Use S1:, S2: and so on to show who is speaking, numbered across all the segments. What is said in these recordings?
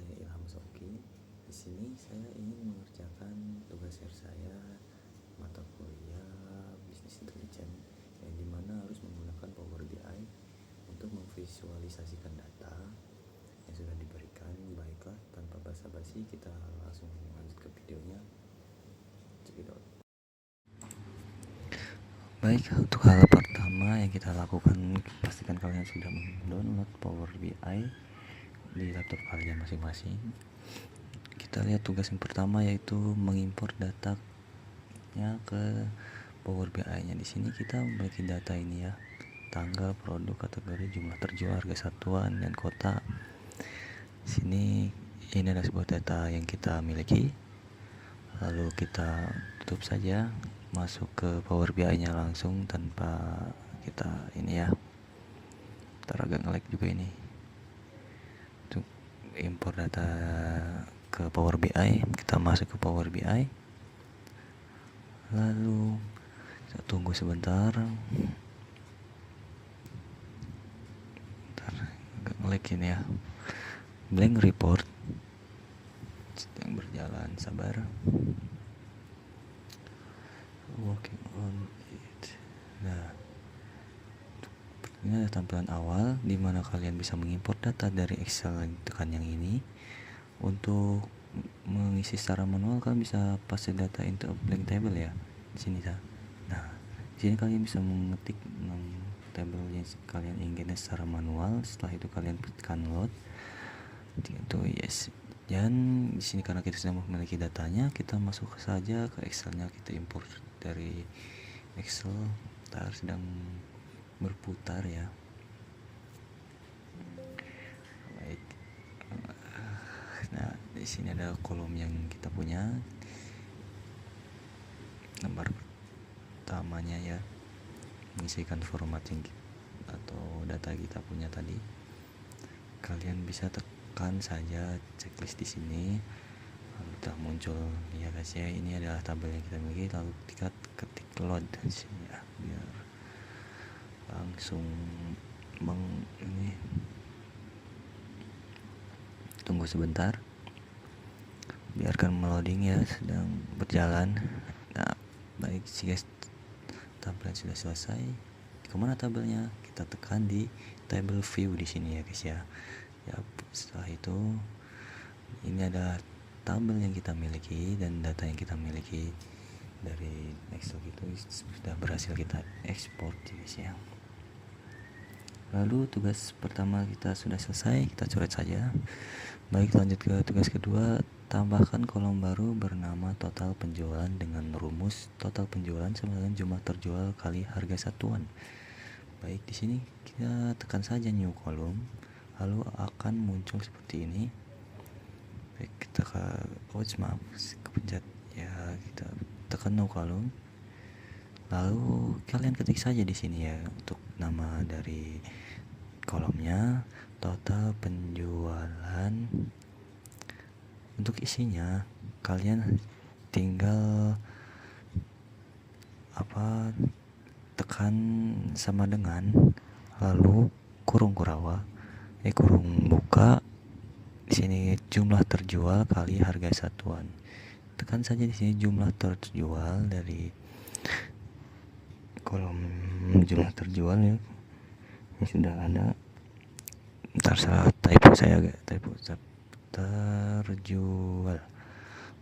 S1: saya Ilham Soki. Di sini saya ingin mengerjakan tugas akhir saya mata kuliah Bisnis Intelijen yang dimana harus menggunakan Power BI untuk memvisualisasikan data yang sudah diberikan. Baiklah, tanpa basa-basi kita langsung lanjut ke videonya. Cekidot. Baik, untuk hal pertama yang kita lakukan, pastikan kalian sudah mendownload Power BI di laptop kalian masing-masing. Kita lihat tugas yang pertama, yaitu mengimpor datanya ke Power BI-nya. Di sini kita memiliki data ini ya, tanggal, produk, kategori, jumlah terjual, harga satuan, dan kota. Di sini ini adalah sebuah data yang kita miliki. Lalu kita tutup saja, masuk ke Power BI-nya langsung tanpa kita ini ya. Ntar agak nge-lag juga ini. Untuk impor data ke Power BI, kita masuk ke Power BI. Lalu kita tunggu sebentar. Ntar agak nge-lag ini ya. Blank report sedang berjalan, sabar. Working on it. Nah, ini ada tampilan awal di mana kalian bisa mengimpor data dari Excel, tekan yang ini. Untuk mengisi secara manual kalian bisa paste data into a blank table ya. Di sini ya. Nah, di sini kalian bisa mengetik table yang kalian inginkan secara manual. Setelah itu kalian tekan load. Itu yes. Dan di sini karena kita sudah memiliki datanya, kita masuk saja ke Excelnya, kita import dari Excel. Ntar sedang berputar ya. Baik. Nah, di sini ada kolom yang kita punya. Nomor pertamanya ya, mengisikan format yang atau data kita punya tadi. Kalian bisa tekan saja checklist di sini. Lalu sudah muncul ya guys ya, ini adalah tabel yang kita miliki. Lalu kita ketik load di sini ya, biar langsung ini. Tunggu sebentar, biarkan meloading ya, sedang berjalan. Nah, baik sih guys, tabel sudah selesai. Kemana tabelnya? Kita tekan di table view di sini ya guys ya. Ya, setelah itu ini adalah tabel yang kita miliki dan data yang kita miliki dari Excel itu sudah berhasil kita ekspor guys ya. Lalu tugas pertama kita sudah selesai, kita coret saja. Baik, lanjut ke tugas kedua. Tambahkan kolom baru bernama total penjualan dengan rumus total penjualan sama dengan jumlah terjual kali harga satuan. Baik, di sini kita tekan saja new column, lalu akan muncul seperti ini. Baik, kita kepencet ya, kita tekan new column. Lalu kalian ketik saja di sini ya untuk nama dari kolomnya total penjualan. Untuk isinya kalian tinggal tekan sama dengan, lalu kurung buka. Di sini jumlah terjual kali harga satuan. Tekan saja di sini jumlah terjual dari kolom jumlah terjual ya. Ini sudah ada. Ntar salah typo saya agak typo. Terjual,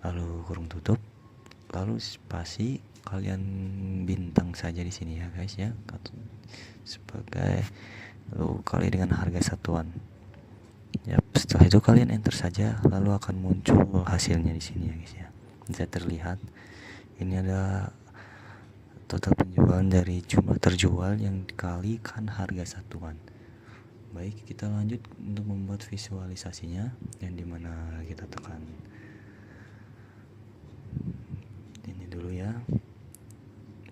S1: lalu kurung tutup, lalu spasi, kalian bintang saja di sini ya guys ya, sebagai lalu kali dengan harga satuan ya. Setelah itu kalian enter saja, lalu akan muncul hasilnya di sini ya guys ya. Bisa terlihat ini ada total penjualan dari jumlah terjual yang dikalikan harga satuan. Baik, kita lanjut untuk membuat visualisasinya, yang dimana kita tekan ini dulu ya,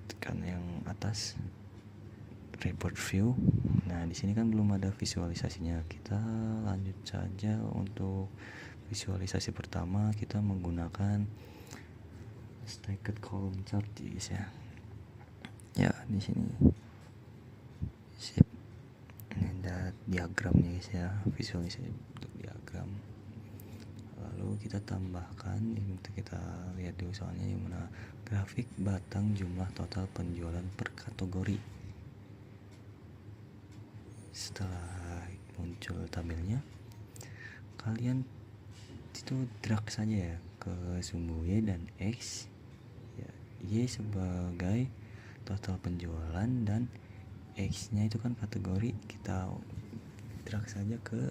S1: tekan yang atas report view. Nah, di sini kan belum ada visualisasinya. Kita lanjut saja untuk visualisasi pertama. Kita menggunakan stacked column chart guys ya. Ya, di sini sip. Ini ada diagramnya guys ya, visualisasi untuk diagram. Lalu kita tambahkan, kita lihat dulu soalnya yang mana grafik batang jumlah total penjualan per kategori. Setelah muncul tabelnya, kalian itu drag saja ya ke sumbu Y dan X ya, Y sebagai total penjualan dan X nya itu kan kategori, kita drag saja ke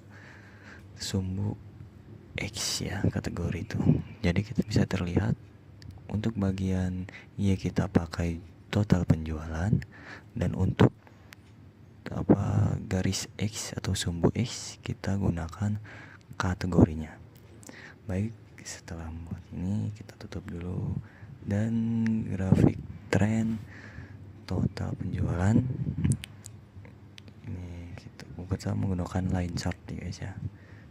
S1: sumbu X ya, kategori itu. Jadi kita bisa terlihat untuk bagian Y kita pakai total penjualan, dan untuk garis X atau sumbu X kita gunakan kategorinya. Baik, setelah membuat ini kita tutup dulu, dan grafik tren total penjualan ini kita menggunakan line chart ya guys ya,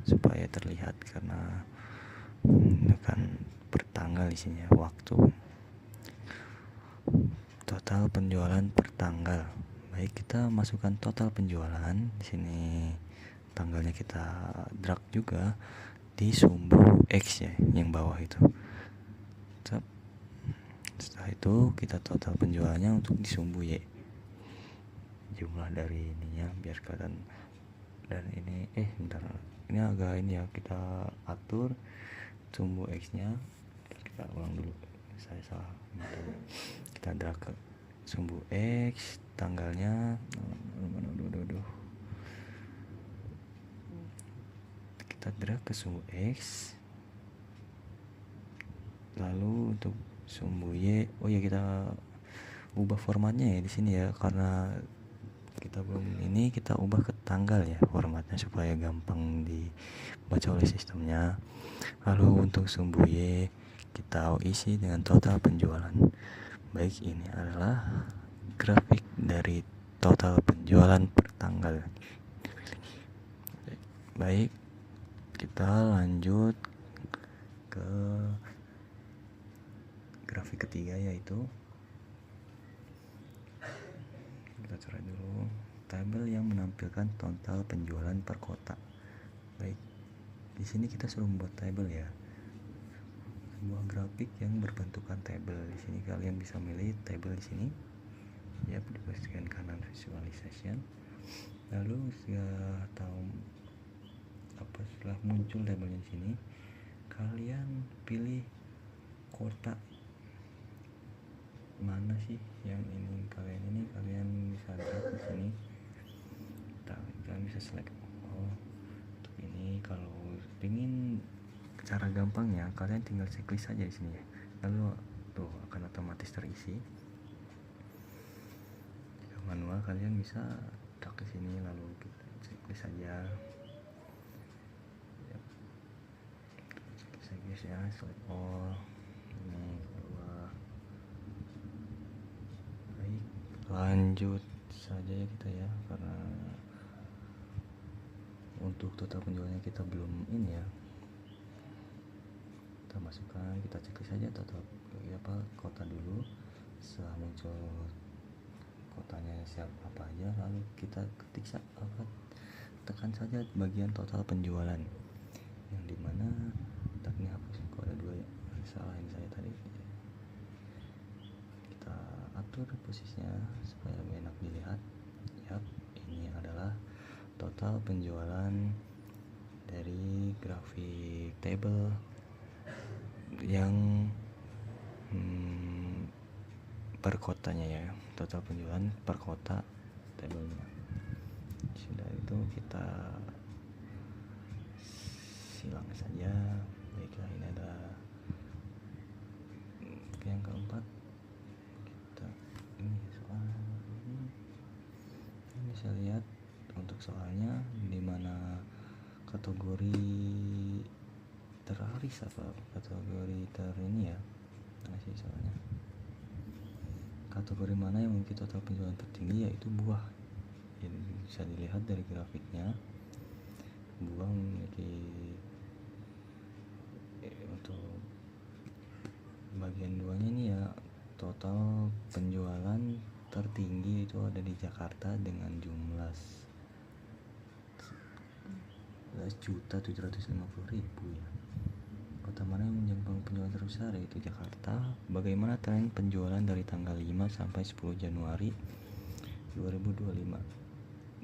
S1: supaya terlihat karena menggunakan bertanggal isinya, waktu total penjualan per tanggal. Baik, kita masukkan total penjualan di sini, tanggalnya kita drag juga di sumbu X ya, yang bawah itu. Setelah itu kita total penjualannya untuk di sumbu Y, jumlah dari ininya biar kelihatan. Dan ini bentar, ini agak ini ya, kita atur sumbu X nya, kita ulang dulu, saya salah. Kita drag ke sumbu X, tanggalnya kita drag ke sumbu X. Lalu untuk sumbu Y, kita ubah formatnya ya di sini ya, karena kita belum ini, kita ubah ke tanggal ya formatnya supaya gampang dibaca oleh sistemnya. Lalu untuk sumbu Y kita isi dengan total penjualan. Baik, ini adalah grafik dari total penjualan per tanggal. Baik, kita lanjut ke grafik ketiga, yaitu kita coret dulu tabel yang menampilkan total penjualan per kota. Baik, di sini kita suruh membuat tabel ya, sebuah grafik yang berbentukan tabel. Di sini kalian bisa milih tabel di sini ya, di bagian kanan visualization. Lalu setelah muncul tabelnya di sini, kalian pilih kota mana sih yang ini kalian bisa lihat di sini. Kalian bisa select untuk ini. Kalau ingin cara gampangnya, kalian tinggal checklist saja di sini ya, lalu tuh akan otomatis terisi. Jika manual kalian bisa drag ke sini, lalu kita checklist saja ya. Checklist ya, select all ini keluar. Baik, lanjut saja ya kita ya, karena untuk total penjualannya kita belum ini ya, kita masukkan, kita cek saja total kota dulu. Setelah muncul kotanya siapa apa aja, lalu kita tekan saja bagian total penjualan, yang dimana letaknya hapus, kok ada dua ya, salahin saya tadi. Kita atur posisinya supaya lebih enak dilihat. Yap, ini adalah total penjualan dari grafik table yang per kotanya ya, total penjualan per kota tabelnya. Sudah itu kita silang saja. Baiklah, ini ada yang keempat, kita ini soal ini bisa lihat untuk soalnya dimana kategori terlaris apa kategori ini ya, mana sih soalnya, kategori mana yang memiliki total penjualan tertinggi, yaitu buah. Jadi bisa dilihat dari grafiknya, buah memiliki untuk bagian duanya ini ya, total penjualan tertinggi itu ada di Jakarta dengan jumlah 11.750.000 ya. kota mana yang menjangkau penjualan terbesar, yaitu Jakarta. Bagaimana tren penjualan dari tanggal 5 sampai 10 Januari 2025?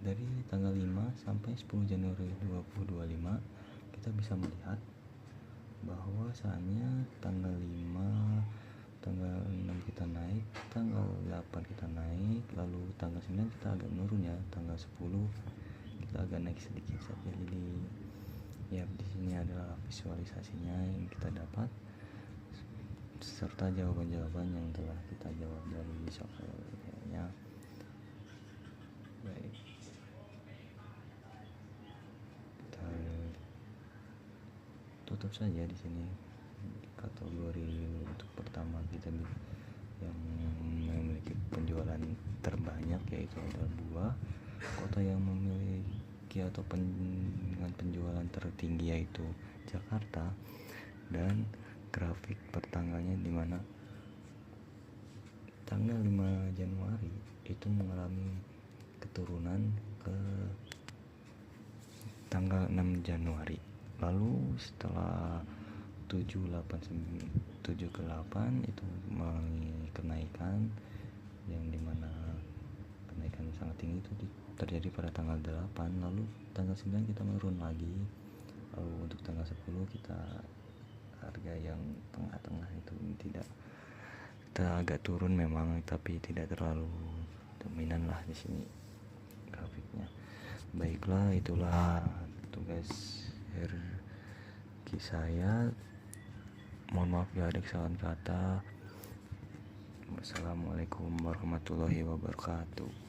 S1: Dari tanggal 5 sampai 10 Januari 2025 kita bisa melihat bahwasannya tanggal 5, tanggal 6 kita naik, tanggal 8 kita naik, lalu tanggal 9 kita agak menurun ya, tanggal 10 kita agak naik sedikit saja. Jadi ya di sini adalah visualisasinya yang kita dapat serta jawaban-jawaban yang telah kita jawab dari software-nya. Baik, kita tutup saja di sini kategori untuk pertama kita yang memiliki penjualan terbanyak, yaitu adalah buah. Kota yang memiliki atau dengan penjualan tertinggi yaitu Jakarta, dan grafik pertanggalnya di mana tanggal 5 Januari itu mengalami keturunan ke tanggal 6 Januari. Lalu setelah 7 ke 8 itu mengalami kenaikan, yang dimana kenaikan sangat tinggi itu terjadi pada tanggal 8, lalu tanggal 9 kita menurun lagi, lalu untuk tanggal 10 kita harga yang tengah-tengah itu tidak, kita agak turun memang, tapi tidak terlalu dominan lah di sini grafiknya. Baiklah, itulah tugas saya. Mohon maaf ya ada kesalahan kata. Wassalamualaikum warahmatullahi wabarakatuh.